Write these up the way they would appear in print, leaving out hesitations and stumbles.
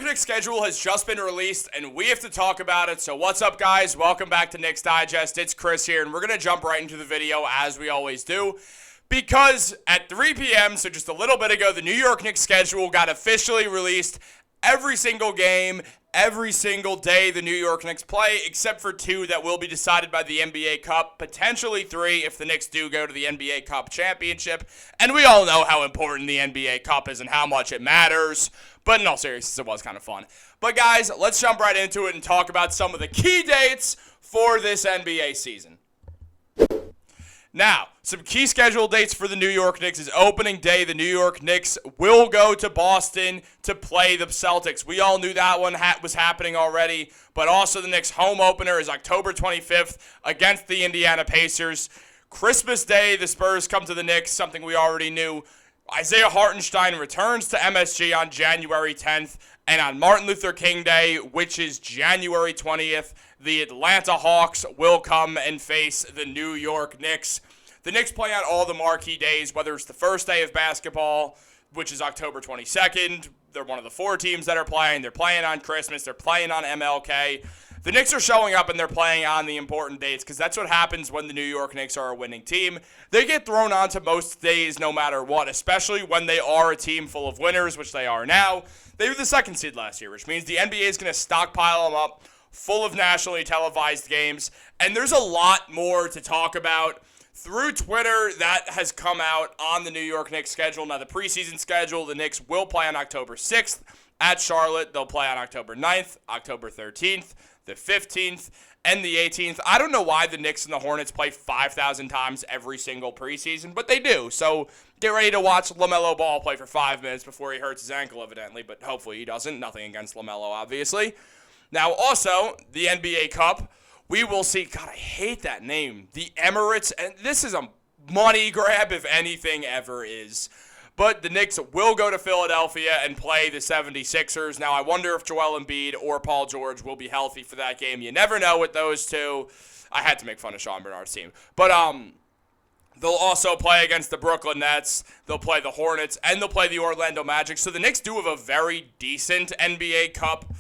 York Knicks schedule has just been released, and we have to talk about it. So what's up, guys? Welcome back to Knicks Digest. It's Chris here, and we're going to jump right into the video as we always do. Because at 3 p.m., so just a little bit ago, the New York Knicks schedule got officially released. Every single game, every single day the New York Knicks play, except for 2 that will be decided by the NBA Cup, potentially 3 if the Knicks do go to the NBA Cup championship. And we all know how important the NBA Cup is and how much it matters. But in all seriousness, it was kind of fun. But guys, let's jump right into it and talk about some of the key dates for this NBA season. Now, some key schedule dates for the New York Knicks is opening day. The New York Knicks will go to Boston to play the Celtics. We all knew that one was happening already, but also the Knicks' home opener is October 25th against the Indiana Pacers. Christmas Day, the Spurs come to the Knicks, something we already knew. Isaiah Hartenstein returns to MSG on January 10th, and on Martin Luther King Day, which is January 20th, the Atlanta Hawks will come and face the New York Knicks. The Knicks play on all the marquee days, whether it's the first day of basketball, which is October 22nd. They're one of the 4 teams that are playing. They're playing on Christmas. They're playing on MLK. The Knicks are showing up and they're playing on the important dates because that's what happens when the New York Knicks are a winning team. They get thrown onto most days no matter what, especially when they are a team full of winners, which they are now. They were the 2nd seed last year, which means the NBA is going to stockpile them up full of nationally televised games. And there's a lot more to talk about through Twitter that has come out on the New York Knicks schedule. Now, the preseason schedule, the Knicks will play on October 6th at Charlotte. They'll play on October 9th, October 13th, the 15th, and the 18th. I don't know why the Knicks and the Hornets play 5,000 times every single preseason, but they do. So get ready to watch LaMelo Ball play for 5 minutes before he hurts his ankle, evidently, but hopefully he doesn't. Nothing against LaMelo, obviously. Now, also, the NBA Cup. We will see, God, I hate that name, the Emirates, and this is a money grab if anything ever is. But the Knicks will go to Philadelphia and play the 76ers. Now, I wonder if Joel Embiid or Paul George will be healthy for that game. You never know with those two. I had to make fun of Sean Bernard's team. But they'll also play against the Brooklyn Nets. They'll play the Hornets, and they'll play the Orlando Magic. So the Knicks do have a very decent NBA Cup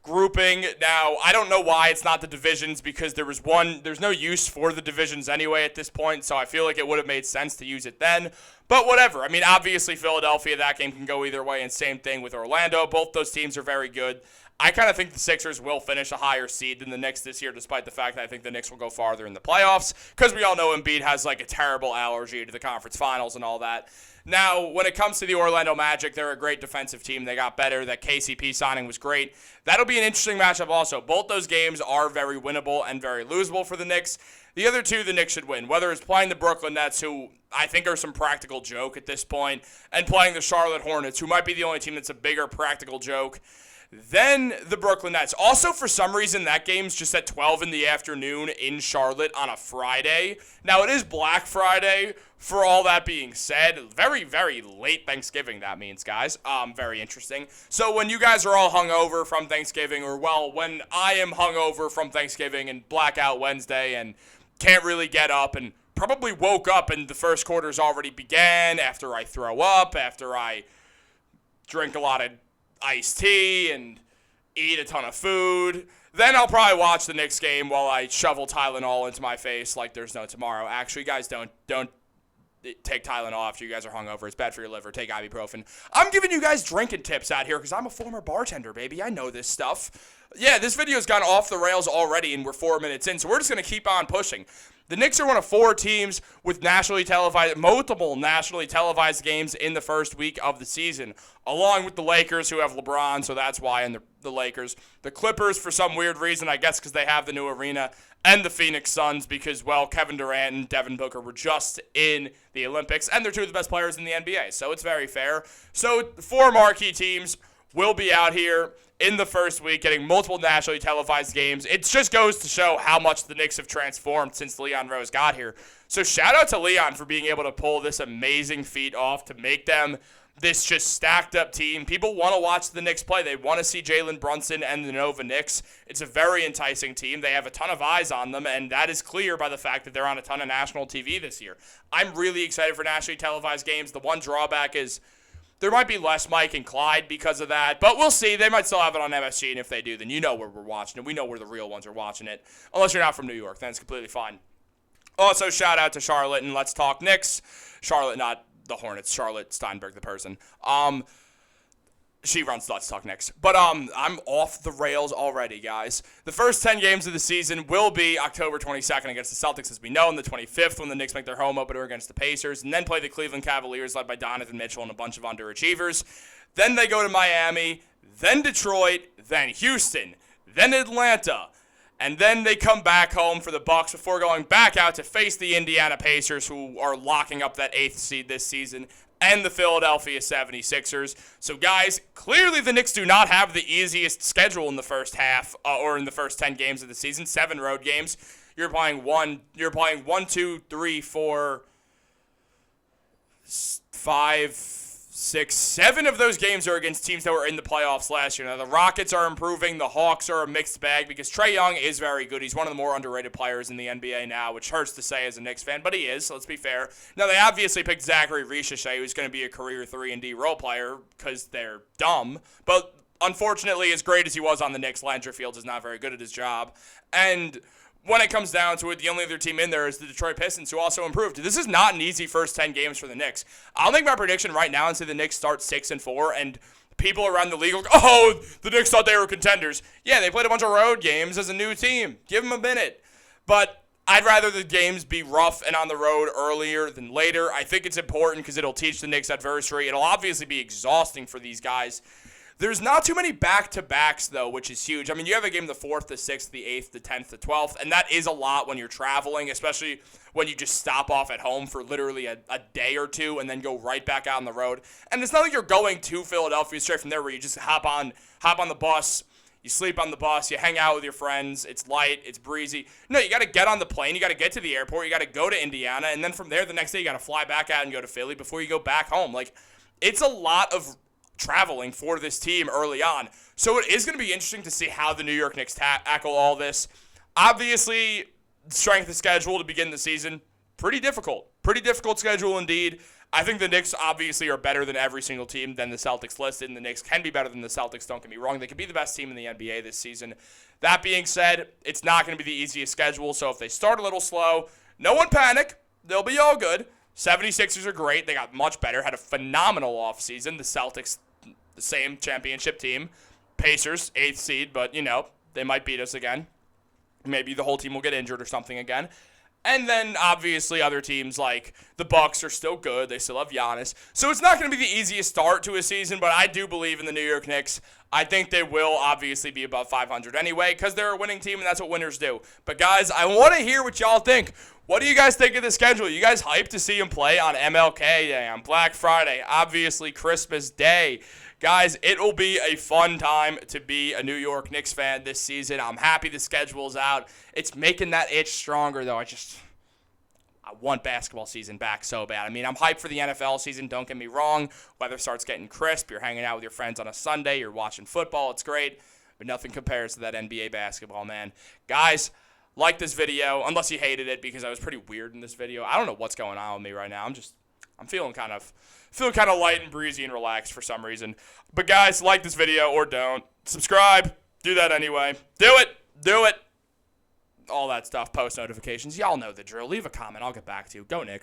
grouping. Now, I don't know why it's not the divisions because there's no use for the divisions anyway at this point, so I feel like it would have made sense to use it then. But whatever. I mean, obviously Philadelphia, that game can go either way, and same thing with Orlando. Both those teams are very good. I kind of think the Sixers will finish a higher seed than the Knicks this year, despite the fact that I think the Knicks will go farther in the playoffs, because we all know Embiid has like a terrible allergy to the conference finals and all that. Now, when it comes to the Orlando Magic, they're a great defensive team. They got better. That KCP signing was great. That'll be an interesting matchup also. Both those games are very winnable and very losable for the Knicks. The other 2 the Knicks should win, whether it's playing the Brooklyn Nets, who I think are some practical joke at this point, and playing the Charlotte Hornets, who might be the only team that's a bigger practical joke than the Brooklyn Nets. Also, for some reason, that game's just at 12 in the afternoon in Charlotte on a Friday. Now, it is Black Friday, for all that being said. Very, very late Thanksgiving, that means, guys. Very interesting. So when you guys are all hungover from Thanksgiving, or, well, when I am hungover from Thanksgiving and Blackout Wednesday and can't really get up and probably woke up and the first quarter's already began after I throw up, after I drink a lot of iced tea and eat a ton of food, then I'll probably watch the Knicks game while I shovel Tylenol into my face like there's no tomorrow. Actually, guys, don't take Tylenol after you guys are hungover. It's bad for your liver. Take ibuprofen. I'm giving you guys drinking tips out here because I'm a former bartender, baby. I know this stuff. Yeah, this video's gone off the rails already, and we're 4 minutes in, so we're just going to keep on pushing. The Knicks are one of 4 teams with multiple nationally televised games in the first week of the season, along with the Lakers, who have LeBron, so that's why, and the Lakers. The Clippers, for some weird reason, I guess because they have the new arena, and the Phoenix Suns because, well, Kevin Durant and Devin Booker were just in the Olympics, and they're 2 of the best players in the NBA, so it's very fair. So 4 marquee teams will be out here in the first week getting multiple nationally televised games. It just goes to show how much the Knicks have transformed since Leon Rose got here. So shout out to Leon for being able to pull this amazing feat off to make them this just stacked up team. People want to watch the Knicks play. They want to see Jalen Brunson and the Nova Knicks. It's a very enticing team. They have a ton of eyes on them, and that is clear by the fact that they're on a ton of national TV this year. I'm really excited for nationally televised games. The one drawback is There might be less Mike and Clyde because of that, but we'll see. They might still have it on MSG, and if they do, then you know where we're watching it. We know where the real ones are watching it. Unless you're not from New York, then it's completely fine. Also, shout out to Charlotte and Let's Talk Knicks. Charlotte, not the Hornets. Charlotte Steinberg, the person. She runs Let's Talk Knicks. But I'm off the rails already, guys. The first 10 games of the season will be October 22nd against the Celtics, as we know, and the 25th when the Knicks make their home opener against the Pacers, and then play the Cleveland Cavaliers led by Donovan Mitchell and a bunch of underachievers. Then they go to Miami, then Detroit, then Houston, then Atlanta, and then they come back home for the Bucks before going back out to face the Indiana Pacers, who are locking up that 8th seed this season, and the Philadelphia 76ers. So, guys, clearly the Knicks do not have the easiest schedule in the first half or in the first 10 games of the season. 7 road games. You're playing 1, 2, 3, 4, 5, 6, 7 of those games are against teams that were in the playoffs last year. Now, the Rockets are improving. The Hawks are a mixed bag because Trae Young is very good. He's one of the more underrated players in the NBA now, which hurts to say as a Knicks fan, but he is, so let's be fair. Now, they obviously picked Zachary Ricochet, who's going to be a career 3-and-D role player because they're dumb, but unfortunately, as great as he was on the Knicks, Landry Fields is not very good at his job, and when it comes down to it, the only other team in there is the Detroit Pistons, who also improved. This is not an easy first 10 games for the Knicks. I'll make my prediction right now and say the Knicks start 6-4, and people around the league are like, oh, the Knicks thought they were contenders. Yeah, they played a bunch of road games as a new team. Give them a minute. But I'd rather the games be rough and on the road earlier than later. I think it's important because it'll teach the Knicks adversary. It'll obviously be exhausting for these guys. There's not too many back-to-backs, though, which is huge. I mean, you have a game the 4th, the 6th, the 8th, the 10th, the 12th, and that is a lot when you're traveling, especially when you just stop off at home for literally a day or two and then go right back out on the road. And it's not like you're going to Philadelphia straight from there where you just hop on the bus, you sleep on the bus, you hang out with your friends, it's light, it's breezy. No, you got to get on the plane, you got to get to the airport, you got to go to Indiana, and then from there the next day you got to fly back out and go to Philly before you go back home. Like, it's a lot of traveling for this team early on. So it is going to be interesting to see how the New York Knicks tackle all this. Obviously, strength of schedule to begin the season, pretty difficult. Pretty difficult schedule indeed. I think the Knicks obviously are better than every single team than the Celtics listed, and the Knicks can be better than the Celtics, don't get me wrong. They could be the best team in the NBA this season. That being said, it's not going to be the easiest schedule, so if they start a little slow, no one panic. They'll be all good. 76ers are great. They got much better, had a phenomenal offseason. The Celtics, the same championship team. Pacers, 8th seed, but, you know, they might beat us again. Maybe the whole team will get injured or something again. And then, obviously, other teams like the Bucks are still good. They still have Giannis. So it's not going to be the easiest start to a season, but I do believe in the New York Knicks. I think they will obviously be above 500 anyway because they're a winning team, and that's what winners do. But, guys, I want to hear what y'all think. What do you guys think of the schedule? You guys hyped to see him play on MLK Day, on Black Friday, obviously Christmas Day. Guys, it will be a fun time to be a New York Knicks fan this season. I'm happy the schedule's out. It's making that itch stronger, though. I want basketball season back so bad. I mean, I'm hyped for the NFL season, don't get me wrong. Weather starts getting crisp. You're hanging out with your friends on a Sunday. You're watching football. It's great. But nothing compares to that NBA basketball, man. Guys, like this video, unless you hated it because I was pretty weird in this video. I don't know what's going on with me right now. I'm feeling kind of light and breezy and relaxed for some reason. But guys, like this video or don't. Subscribe. Do that anyway. Do it. All that stuff. Post notifications. Y'all know the drill. Leave a comment. I'll get back to you. Go Knicks.